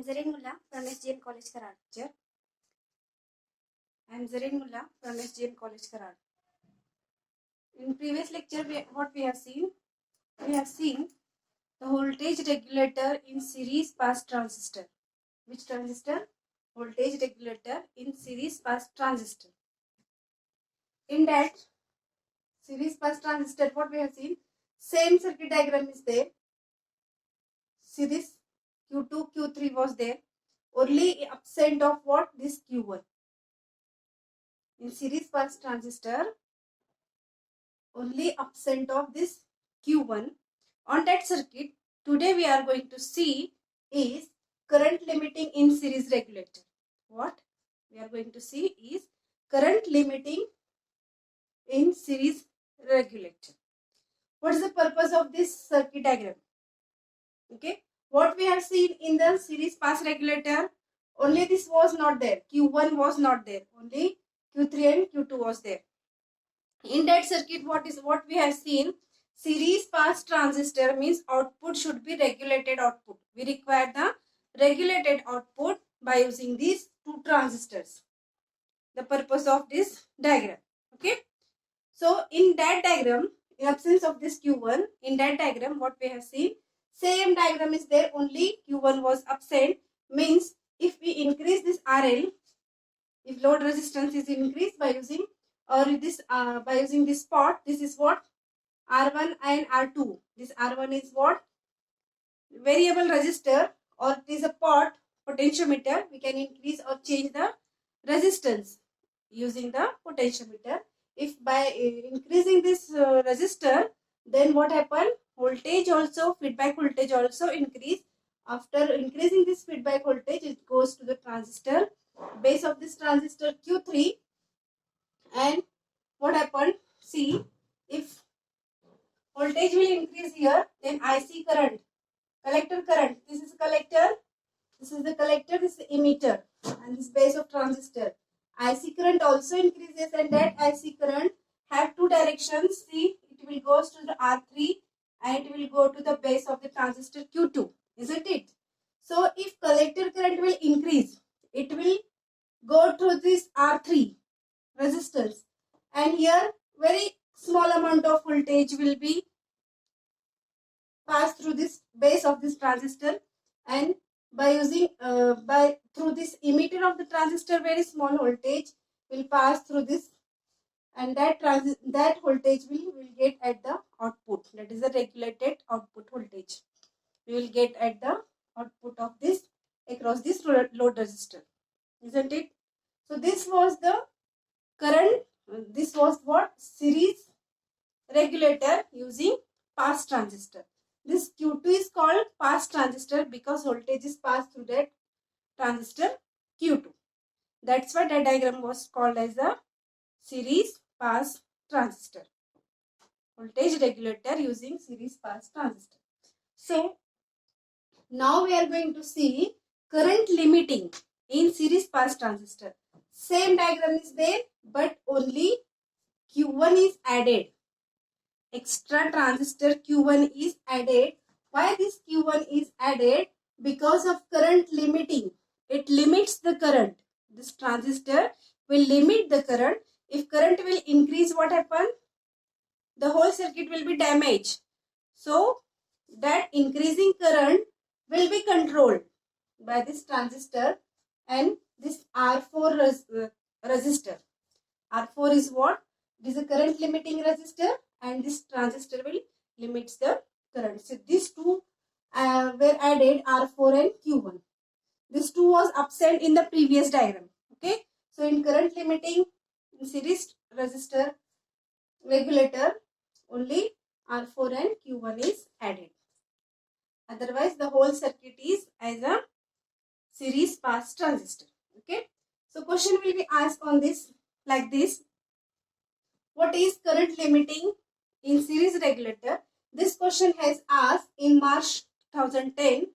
am Zareen Mullah from SGN College Karad. In previous lecture, what we have seen? We have seen the voltage regulator in series pass transistor. Which transistor? Voltage regulator in series pass transistor. In that series pass transistor, what we have seen? Same circuit diagram is there. Series Q2, Q3 was there. Only absent of what? This Q1. In series pass transistor, only absent of this Q1. On that circuit, today we are going to see is current limiting in series regulator. What we are going to see is current limiting in series regulator. What is the purpose of this circuit diagram? Okay, what we have seen in the series pass regulator, only this was not there. Q1 was not there. Only Q3 and Q2 was there. In that circuit, what we have seen? Series pass transistor means output should be regulated output. We require the regulated output by using these two transistors. The purpose of this diagram. Okay. So in that diagram, in absence of this Q1, in that diagram, what we have seen? Same diagram is there, only Q1 was absent. Means if we increase this RL, if load resistance is increased by using by using this pot, this is what? R1 and R2. This R1 is what? Variable resistor, or it is a pot potentiometer. We can increase or change the resistance using the potentiometer. If by increasing this resistor, then what happened? Voltage also, feedback voltage also increase. After increasing this feedback voltage, it goes to the transistor, base of this transistor Q3. And what happened? See, if voltage will increase here, then IC current, collector current, this is collector, this is the collector, this is the emitter, and this base of transistor. IC current also increases, and that IC current have two directions. See, it will go to the R3 and it will go to the base of the transistor Q2, isn't it? So if collector current will increase, it will go through this R3 resistance, and here very small amount of voltage will be passed through this base of this transistor, and by using through this emitter of the transistor, very small voltage will pass through this, and that voltage will get at the output. That is the regulated output voltage. We will get at the output of this across this load resistor, isn't it? So this was the current. This was what? Series regulator using pass transistor. This Q2 is called pass transistor because voltage is passed through that transistor Q2. That's why that diagram was called as a series pass transistor. Voltage regulator using series pass transistor. So now we are going to see current limiting in series pass transistor. Same diagram is there, but only Q1 is added. Extra transistor Q1 is added. Why this Q1 is added? Because of current limiting. It limits the current. This transistor will limit the current. If current will increase, what happens? The whole circuit will be damaged. So that increasing current will be controlled by this transistor and this R4 resistor. R4 is what? It is a current limiting resistor, and this transistor will limits the current. So these two were added, R4 and Q1. This two was absent in the previous diagram. Okay. So in current limiting in series resistor regulator, only R4 and Q1 is added. Otherwise, the whole circuit is as a series pass transistor. Okay. So question will be asked on this like this. What is current limiting in series regulator? This question has asked in March 2010,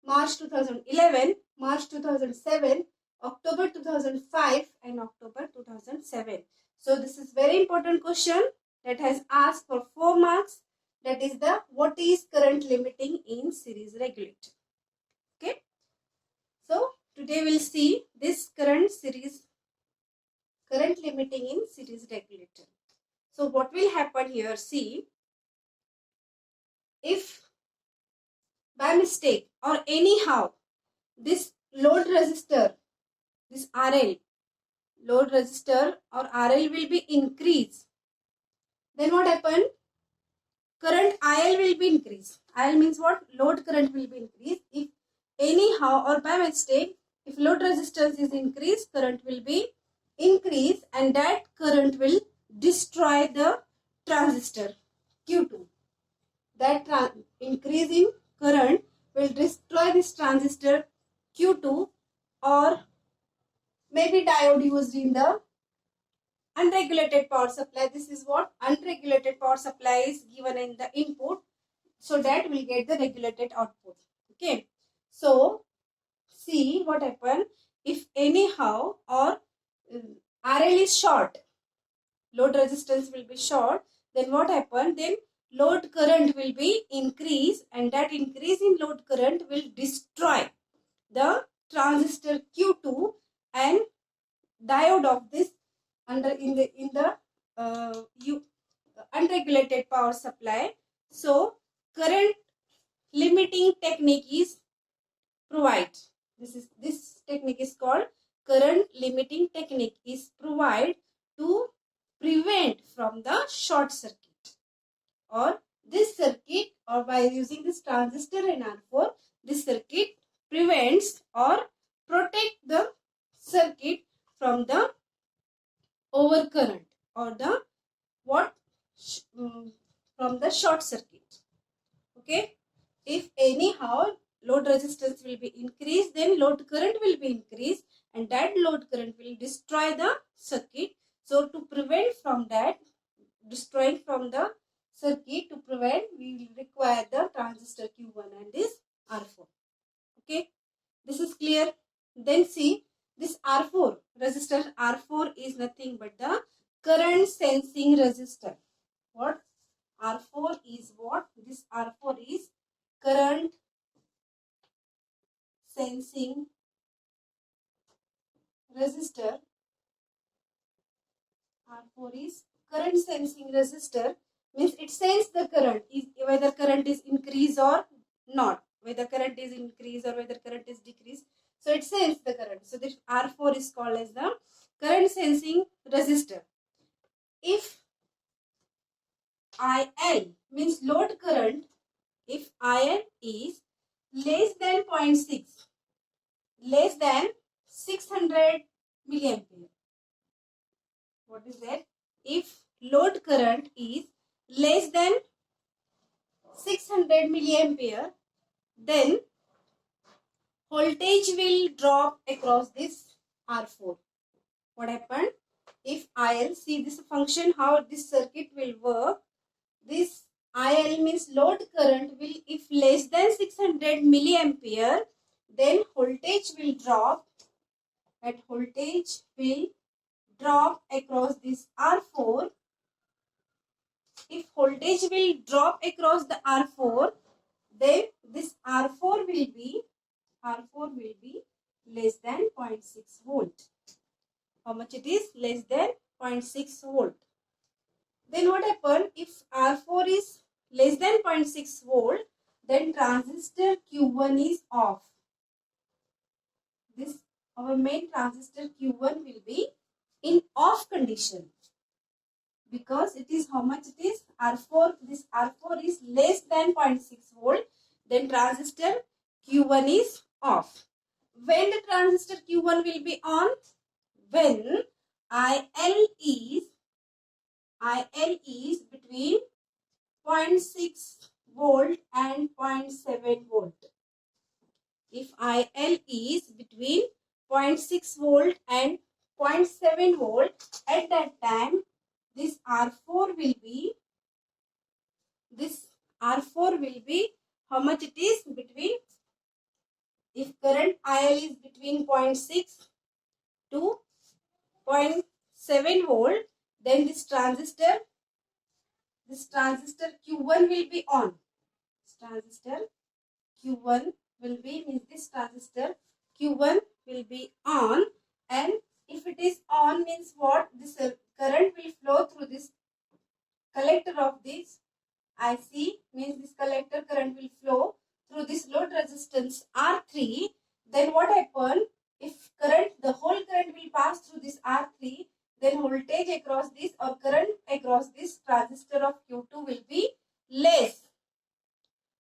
March 2011, March 2007, October 2005 and October 2007. So this is very important question that has asked for 4 marks. That is the what is current limiting in series regulator. Okay. today we'll see this current limiting in series regulator. So what will happen here, see, if by mistake or anyhow this load resistor, this RL, load resistor or RL will be increased, then what happen? Current IL will be increased. IL means what? Load current will be increased. If anyhow or by mistake, if load resistance is increased, current will be increased, and that current will destroy the transistor Q2. That increase in current will destroy this transistor Q2, or maybe diode used in the unregulated power supply. This is what unregulated power supply is given in the input, so that will get the regulated output. Okay, so see what happen if anyhow or RL is short, load resistance will be short, then what happen? Then load current will be increased, and that increase in load current will destroy the transistor Q2 and diode of this in the unregulated power supply. So current limiting technique is provide. This technique is called current limiting technique, is provide to prevent from the short circuit, or this circuit, or by using this transistor in R4, this circuit prevents or protect the circuit from the overcurrent, or the what from the short circuit. Okay, if anyhow load resistance will be increased, then load current will be increased, and that load current will destroy the circuit. So to prevent from that destroying from the circuit, to prevent, we will require the transistor Q1 and this R4. Okay, this is clear. Then see, this R4 resistor, R4 is nothing but the current sensing resistor. What? R4 is what? This R4 is current sensing resistor. R4 is current sensing resistor, means it senses the current, is whether current is increased or not, whether current is increased or whether current is decreased. So it senses the current. So this R4 is called as the current sensing resistor. If IL means load current, if IL is less than 0.6, less than 600 milliampere. What is that? If load current is less than 600 milliampere, then voltage will drop across this R4. What happened? If IL, see this function, how this circuit will work. This IL means load current will, if less than 600 milliampere, then voltage will drop. That voltage will drop across this R4. If voltage will drop across the R4, then this R4 will be less than 0.6 volt. How much it is? Less than 0.6 volt. Then what happen if R4 is less than 0.6 volt? Then transistor Q1 is off. This our main transistor Q1 will be in off condition, because it is how much it is? R4. This R4 is less than 0.6 volt. Then transistor Q1 is off. When the transistor Q1 will be on? When IL is between 0.6 volt and 0.7 volt. If IL is between 0.6 volt and 0.7 volt, at that time this R4 will be how much it is? Between, if current IL is between 0.6 to 0.7 volt, then this transistor Q1 will be on. This transistor Q1 will be, means this transistor Q1 will be on, and if it is on means what? This current will flow through this collector of this IC, means this collector current will flow through this load resistance R3. Then what happen? If current, the whole current will pass through this R3, then voltage across this or current across this transistor of Q2 will be less,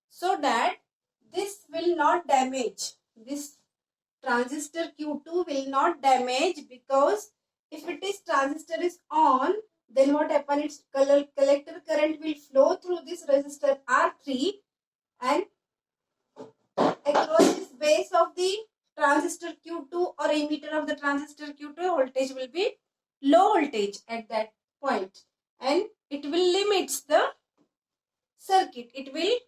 so that this will not damage. This transistor Q2 will not damage, because if it is transistor is on, then what happen? Its collector current will flow through this resistor R3, and across this base of the transistor Q2 or emitter of the transistor Q2, voltage will be low voltage at that point, and it will limits the circuit. It will,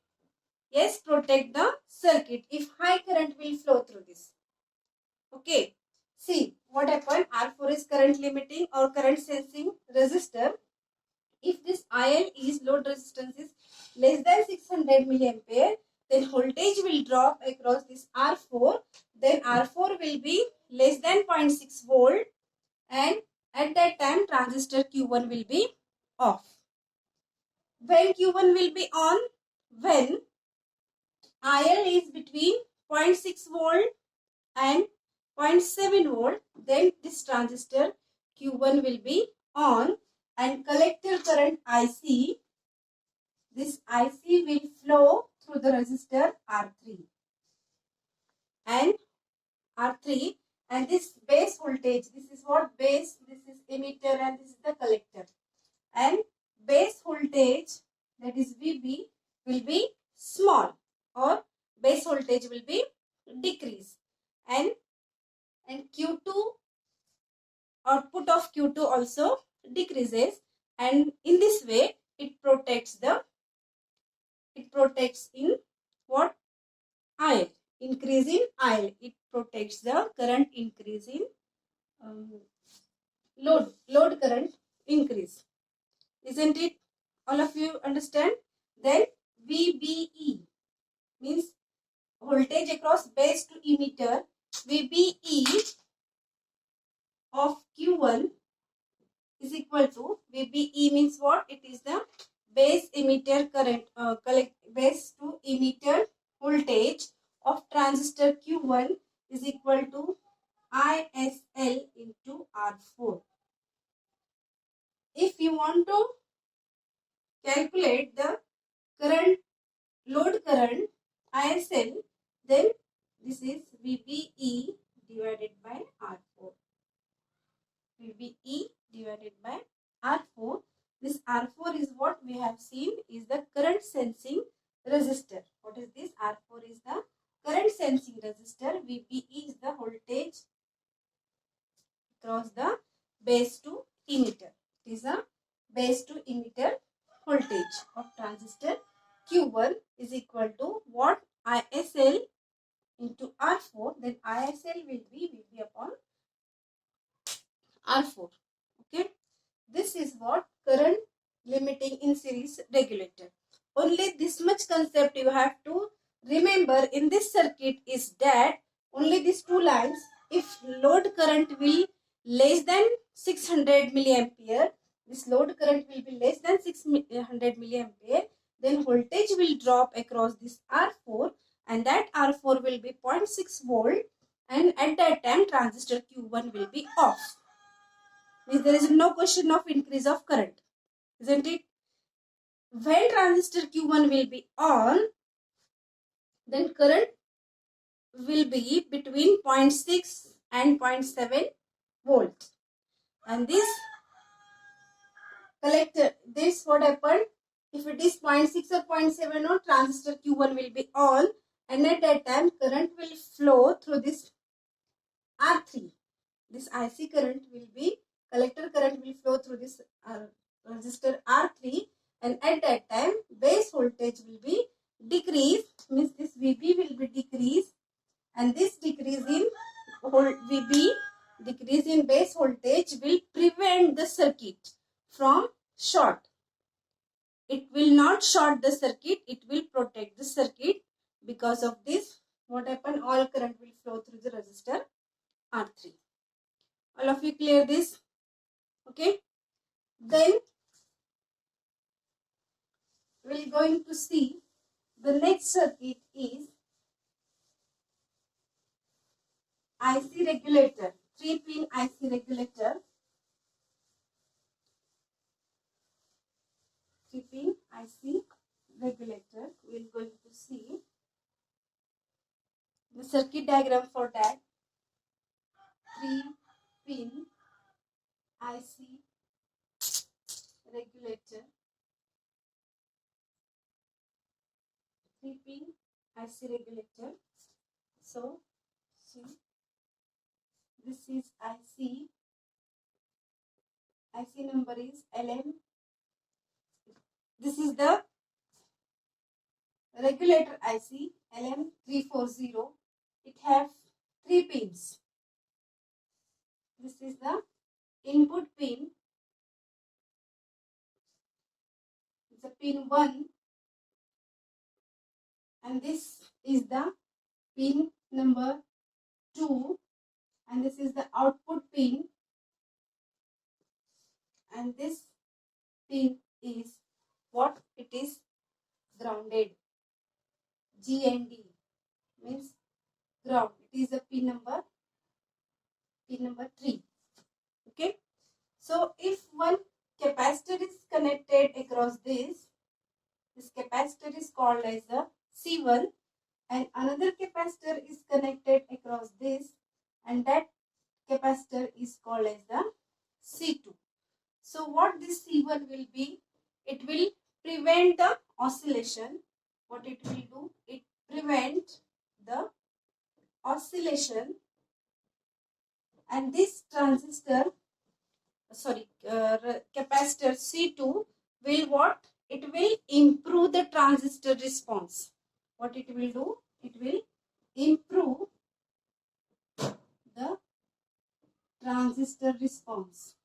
yes, protect the circuit if high current will flow through this. Okay, see what happened. R4 is current limiting or current sensing resistor. If this IL is load resistance is less than 600 milliampere, then voltage will drop across this R4. Then R4 will be less than 0.6 volt, and at that time transistor Q1 will be off. When Q1 will be on? When IL is between 0.6 volt and 0.7 volt, then this transistor Q1 will be on, and collector current IC, this IC will flow through the resistor R3 and R3, and this base voltage, this is what base, this is emitter and this is the collector, and base voltage, that is VB, will be small, or base voltage will be decrease, and Q2, output of Q2 also decreases, and in this way it protects in what? IL, increase in IL. It protects the current increase in load current increase. Isn't it? All of you understand? Then VBE means voltage across base to emitter. VBE of Q1 is equal to, VBE means what? It is the base emitter current, base to emitter voltage of transistor Q1 is equal to ISL into R4. If you want to calculate the current, load current ISL, then this is VBE divided by R4. VBE divided by R4. This R4 is what we have seen is the current sensing resistor. What is this? R4 is the current sensing resistor. VBE is the voltage across the base to emitter. It is a base to emitter voltage of transistor Q1 is equal to what? ISL into R4. Then ISL will be VB upon R4. Okay, this is what current limiting in series regulator. Only this much concept you have to remember in this circuit is that only these two lines, if load current will less than 600 milliampere, this load current will be less than 600 milliampere, then voltage will drop across this R4, and that R4 will be 0.6 volt, and at that time transistor Q1 will be off. Means there is no question of increase of current, isn't it? When transistor Q1 will be on, then current will be between 0.6 and 0.7 volt, and this collector, this what happened? If it is 0.6 or 0.7 volt, transistor Q1 will be on, and at that time current will flow through this R3. This IC current will be, collector current will flow through this resistor R3, and at that time base voltage will be decreased, means this VB will be decreased, and this decrease in VB, decrease in base voltage will prevent the circuit from short. It will not short the circuit, it will protect the circuit. Because of this, what happen? All current will flow through the resistor clear this? Okay. Then we're going to see the next circuit is IC regulator, 3-pin IC regulator. 3-pin IC regulator. We're going to see the circuit diagram for that. 3-pin IC regulator. 3-pin IC regulator. So, see, this is IC. IC number is LM. This is the regulator IC LM340. It has 3 pins. This is the input pin. It's a pin 1. And this is the pin number 2. And this is the output pin. And this pin is what it is grounded. GND means ground. It is a pin number 3. Okay. So if one capacitor is connected across this capacitor is called as the C1, and another capacitor is connected across this, and that capacitor is called as the C2. So what this C1 will be, it will prevent the oscillation. What it will do, it prevent the oscillation, and this transistor, capacitor C2 will what? It will improve the transistor response. What it will do? It will improve the transistor response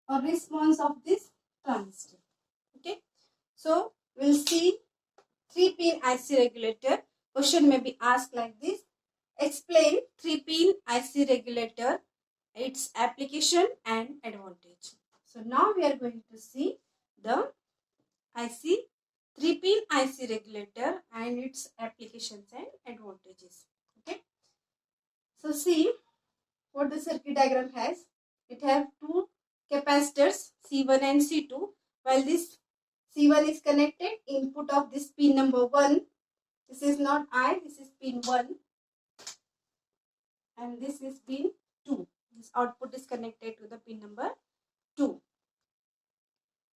or response of this transistor. Okay. So we'll see 3-pin IC regulator. Question may be asked like this. Explain 3-pin IC regulator, its application and advantage. So now we are going to see the 3-pin IC regulator and its applications and advantages. Okay. So see what the circuit diagram has. It has 2 capacitors C1 and C2. While this C1 is connected, input of this pin number 1. This is not I, this is pin 1. And this is pin 2. This output is connected to the pin number 2.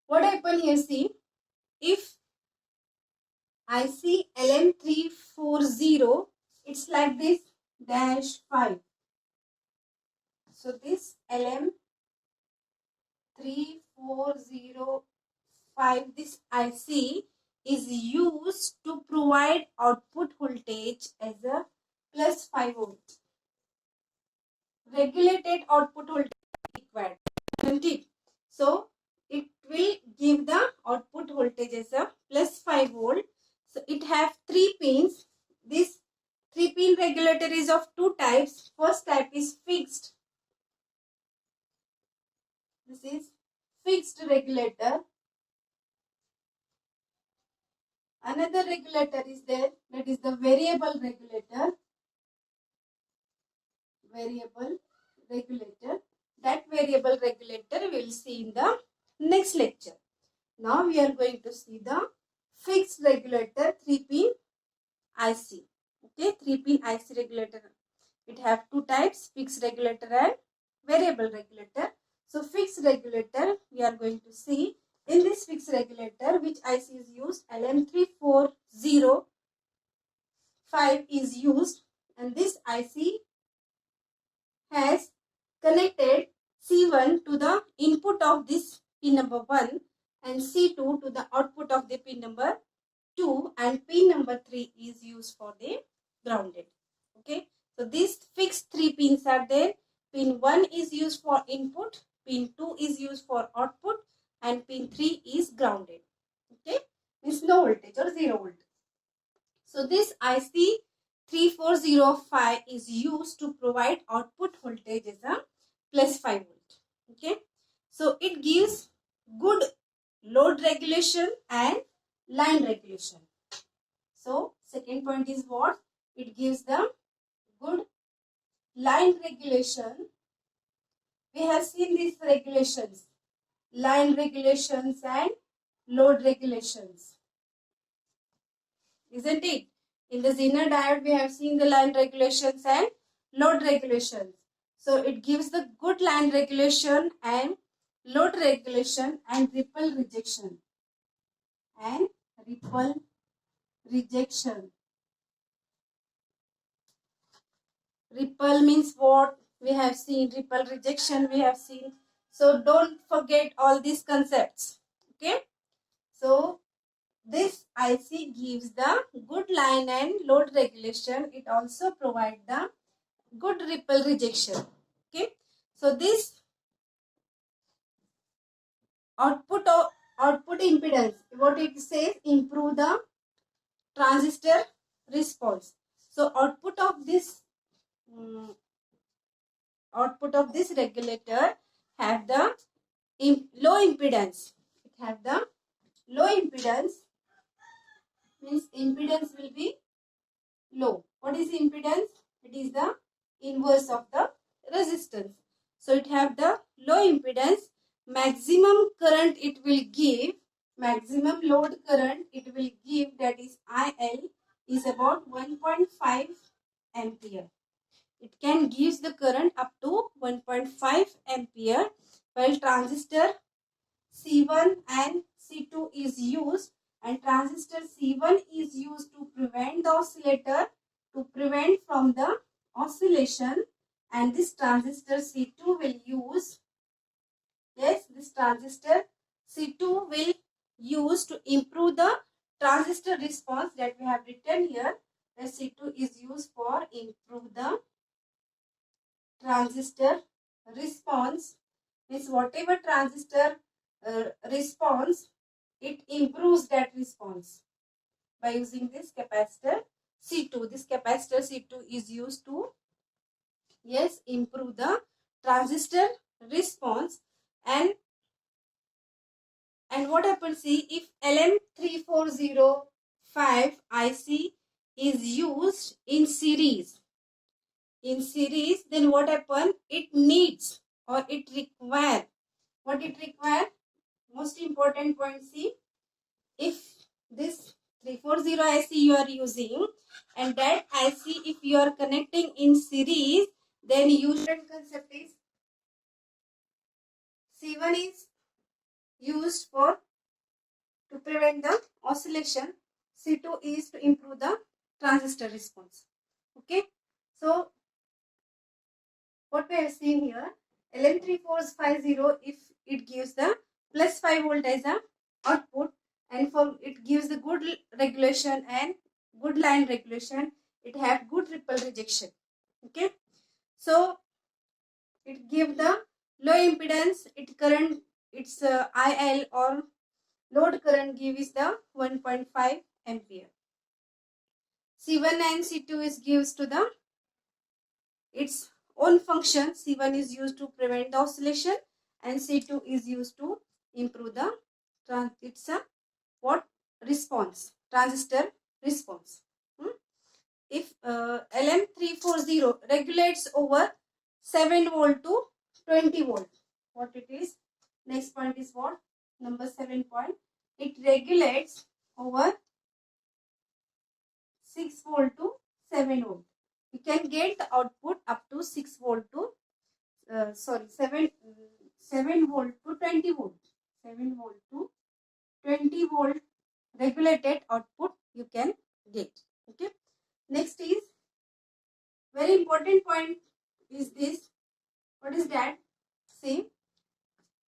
What happened here, see, if IC LM340, it's like this -5. So this LM3405, this IC is used to provide output voltage as a +5 volt. Regulated output voltage required, isn't it? So it will give the output voltage as a +5 volt. So it have 3 pins. This 3-pin regulator is of 2 types. First type is fixed. This is fixed regulator. Another regulator is there, that is the variable regulator. Variable regulator. That variable regulator we will see in the next lecture. Now we are going to see the fixed regulator 3-pin IC. Okay, 3-pin IC regulator. It have 2 types, fixed regulator and variable regulator. So fixed regulator we are going to see. In this fixed regulator, which IC is used? LM3405 is used, and this IC has connected C1 to the input of this pin number 1 and C2 to the output of the pin number 2, and pin number 3 is used for the grounded. Okay, so these fixed 3 pins are there. Pin 1 is used for input, pin 2 is used for output, and pin 3 is grounded. Okay, means no voltage or 0 volt. So this IC 3405 is used to provide output voltage as a plus 5 volt. Okay, so it gives good load regulation and line regulation. So second point is what? It gives the good line regulation. We have seen these regulations, line regulations and load regulations, isn't it? In the Zener diode, we have seen the line regulations and load regulations. So it gives the good line regulation and load regulation and ripple rejection. And ripple rejection. Ripple means what? We have seen ripple rejection, we have seen. So don't forget all these concepts. Okay. So this IC gives the good line and load regulation. It also provides the good ripple rejection. Okay. So this output impedance, what it says, improve the transistor response. So output of this regulator have the low impedance. It have the low impedance, means impedance will be low. What is impedance? It is the inverse of the resistance. So it have the low impedance. Maximum current it will give, maximum load current it will give, that is IL, is about 1.5 ampere. It can give the current up to 1.5 ampere, while transistor C1 and C2 is used, and transistor C1 is used to prevent the oscillator, to prevent from the oscillation, and this transistor C2 will use, yes, this transistor C2 will use to improve the transistor response, that we have written here. The C2 is used for improve the transistor response, means whatever transistor response, it improves that response by using this capacitor C2. This capacitor C2 is used to, yes, improve the transistor response. And what happens, see, if LM3405 IC is used in series, then what happen? It needs, or it require, what it require? Most important point, see, if this 340 IC you are using, and that IC if you are connecting in series, then usual concept is C1 is used for to prevent the oscillation, C2 is to improve the transistor response. Okay, so what we have seen here, LM3450, if it gives the plus 5 volt as a output, and for it gives the good regulation and good line regulation, it have good ripple rejection. Okay, so it give the low impedance, it current, its IL or load current gives the 1.5 ampere. C1 and C2 is gives to the its own function. C1 is used to prevent the oscillation, and C2 is used to improve the its what response, transistor response. If LM340 regulates over 7 volt to 20 volt, what it is? Next point is what? Number 7 point. It regulates over 6 volt to 7 volt. You can get the output up to 6 volt to 7 volt to 20 volt. 7 volt to 20 volt regulated output you can get. Okay. Next is very important point is this. What is that? See,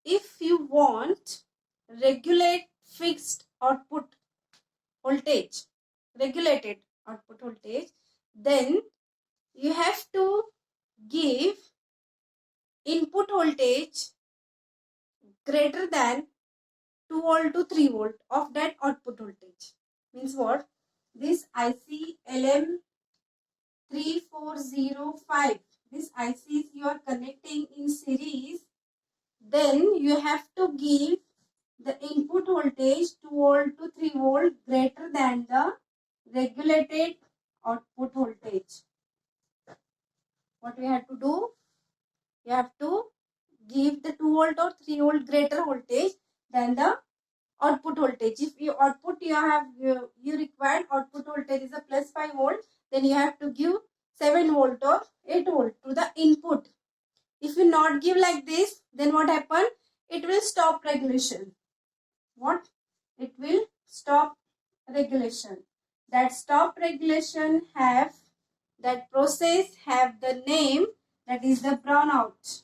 if you want regulate fixed output voltage, regulated output voltage, then you have to give input voltage greater than 2 volt to 3 volt of that output voltage. Means what? This IC 3405, this ICs you are connecting in series, then you have to give the input voltage 2 volt to 3 volt greater than the regulated output voltage. What we have to do? You have to give the 2 volt or 3 volt greater voltage than the output voltage. If you output you required output voltage is a plus 5 volt, then you have to give 7 volt or 8 volt to the input. If you not give like this, then what happen? It will stop regulation. What? It will stop regulation. That stop regulation have, that process have the name, that is the brownout.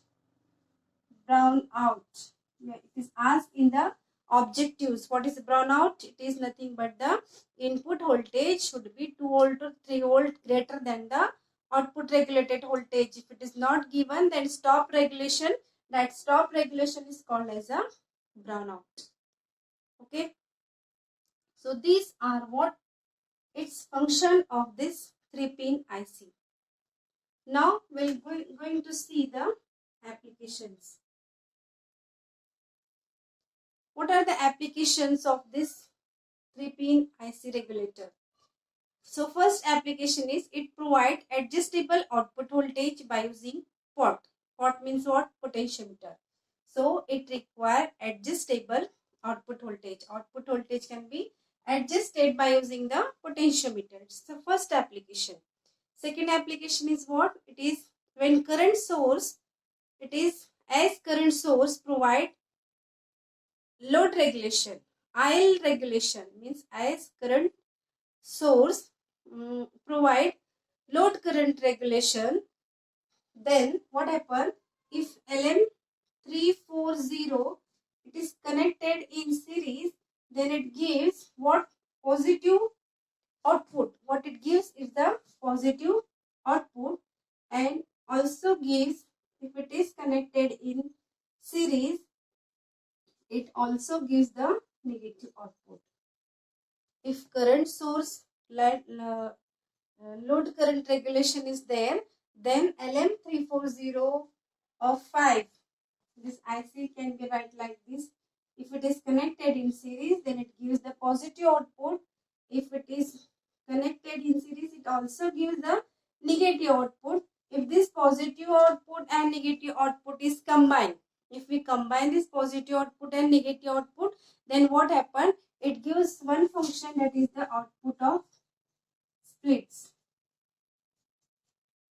Brownout. Yeah, it is asked in the objectives. What is brownout? It is nothing but the input voltage should be 2 volt or 3 volt greater than the output regulated voltage. If it is not given, then stop regulation. That stop regulation is called as a brownout. Okay. So these are what its function of this 3-pin IC. Now we're going to see the applications. What are the applications of this 3-pin IC regulator? So first application is it provides adjustable output voltage by using pot. Pot means what? Potentiometer. So it requires adjustable output voltage. Output voltage can be adjusted by using the potentiometer. It's the first application. Second application is what? It is when current source, it is as current source provide load regulation. IL regulation means as current source provide load current regulation, then what happen? If LM340 it is connected in series, then it gives what? Positive output. What it gives is the positive output, and also gives, if it is connected in series, it also gives the negative output. If current source load current regulation is there, then LM340 of 5, this IC can be write like this. If it is connected in series, then it gives the positive output. If it is connected in series, it also gives the negative output. If this positive output and negative output is combined, if we combine this positive output and negative output, then what happens? It gives one function, that is the output of splits,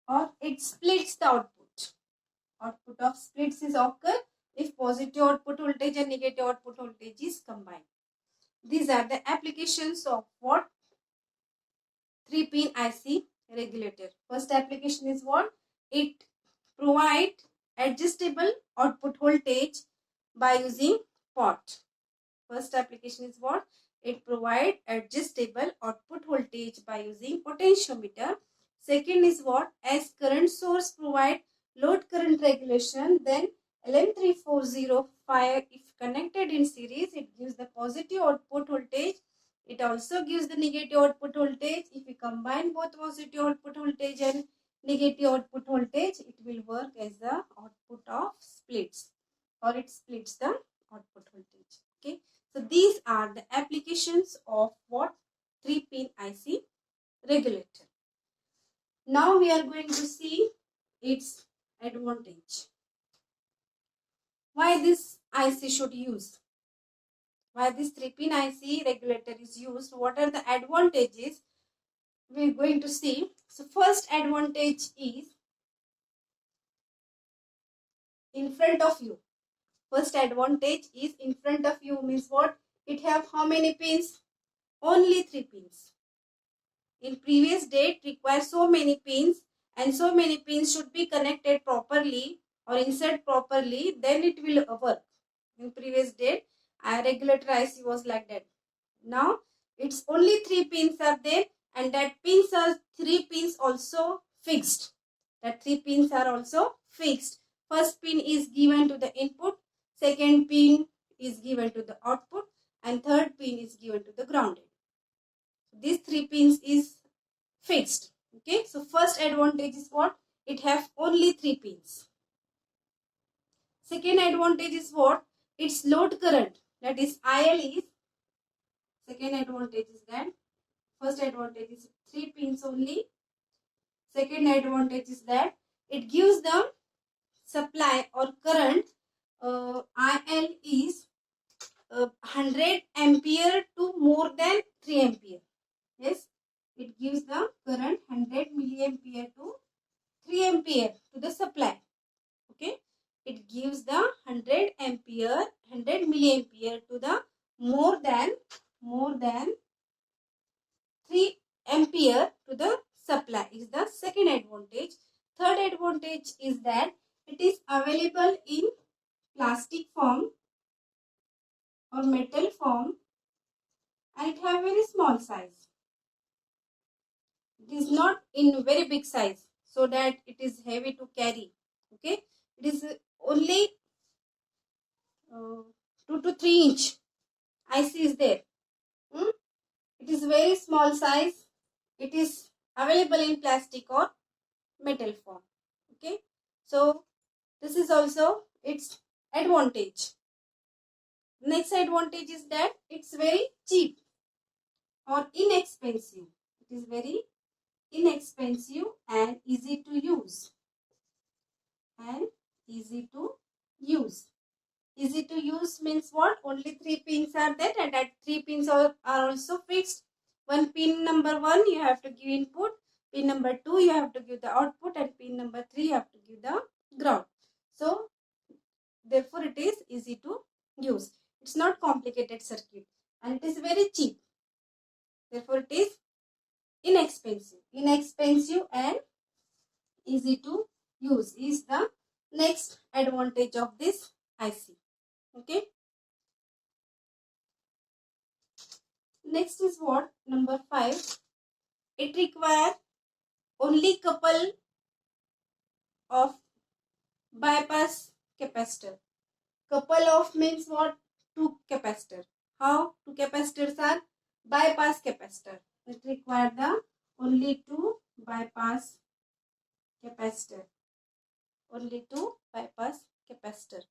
or it splits the output. Output of splits is occur if positive output voltage and negative output voltage is combined. These are the applications of what? 3-pin IC regulator. First application is what? It provide adjustable output voltage by using pot. First application is what? It provide adjustable output voltage by using potentiometer. Second is what? As current source provide load current regulation, then LM3405 if connected in series, it gives the positive output voltage. It also gives the negative output voltage. If we combine both positive output voltage and negative output voltage, it will work as the output of splits, or it splits the output voltage. Okay. So these are the applications of what? 3-pin IC regulator. Now we are going to see its advantage. Why this IC should use? Why this 3-pin IC regulator is used? What are the advantages? We are going to see. So first advantage is in front of you. First advantage is in front of you means what? It have how many pins? Only 3 pins. In previous date requires so many pins, and so many pins should be connected properly or insert properly, then it will work. In previous date a regulator IC was like that. Now it's only 3 pins are there, and that 3 pins also fixed. That 3 pins are also fixed. First pin is given to the input, second pin is given to the output, and third pin is given to the grounded. These 3 pins is fixed. Okay, so first advantage is what? It have only 3 pins. Second advantage is what? Its load current, that is IL is, second advantage is that, first advantage is 3 pins only. Second advantage is that it gives the supply or current, IL is 100 ampere to more than 3 ampere. Yes, it gives the current 100 milliampere to 3 ampere to the supply. Okay, it gives the 100 ampere, 100 milliampere to the more than 3 ampere to the supply is the second advantage. Third advantage is that it is available in plastic form or metal form, and it have very small size. It is not in very big size so that it is heavy to carry. Okay, it is only 2 to 3 inch IC is there. It is very small size. It is available in plastic or metal form. Okay, so this is also its advantage. Next advantage is that it's very cheap or inexpensive. It is very inexpensive and easy to use. And easy to use. Easy to use means what? Only 3 pins are there, and that 3 pins are also fixed. One pin number 1 you have to give input, pin number 2 you have to give the output, and pin number 3 you have to give the ground. So therefore it is easy to use. It's not complicated circuit, and it is very cheap. Therefore it is inexpensive and easy to use is the next advantage of this IC. Okay, next is what? Number 5. It requires only couple of bypass capacitor. Couple of means what? 2 capacitor. How? 2 capacitors are bypass capacitor. It requires the only 2 bypass capacitor. Only 2 bypass capacitor.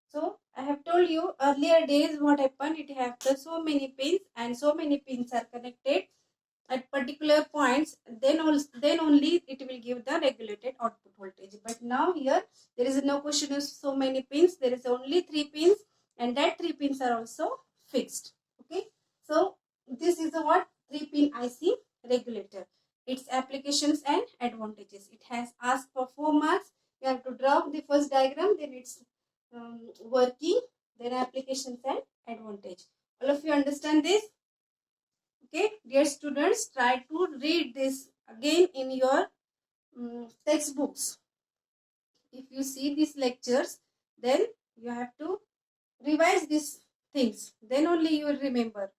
So I have told you earlier days what happened. It have so many pins, and so many pins are connected at particular points, then only it will give the regulated output voltage. But now here there is no question of so many pins. There is only 3 pins, and that 3 pins are also fixed. Okay, so this is a what? 3 pin IC regulator. Its applications and advantages. It has asked for 4 marks. You have to draw the first diagram, then its working, then applications and advantage. All of you understand this? Okay, dear students, try to read this again in your textbooks. If you see these lectures, then you have to revise these things. Then only you will remember.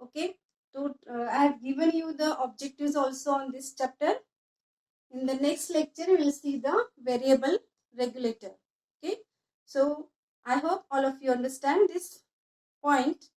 Okay, I have given you the objectives also on this chapter. In the next lecture, we will see the variable regulator. Okay, so I hope all of you understand this point.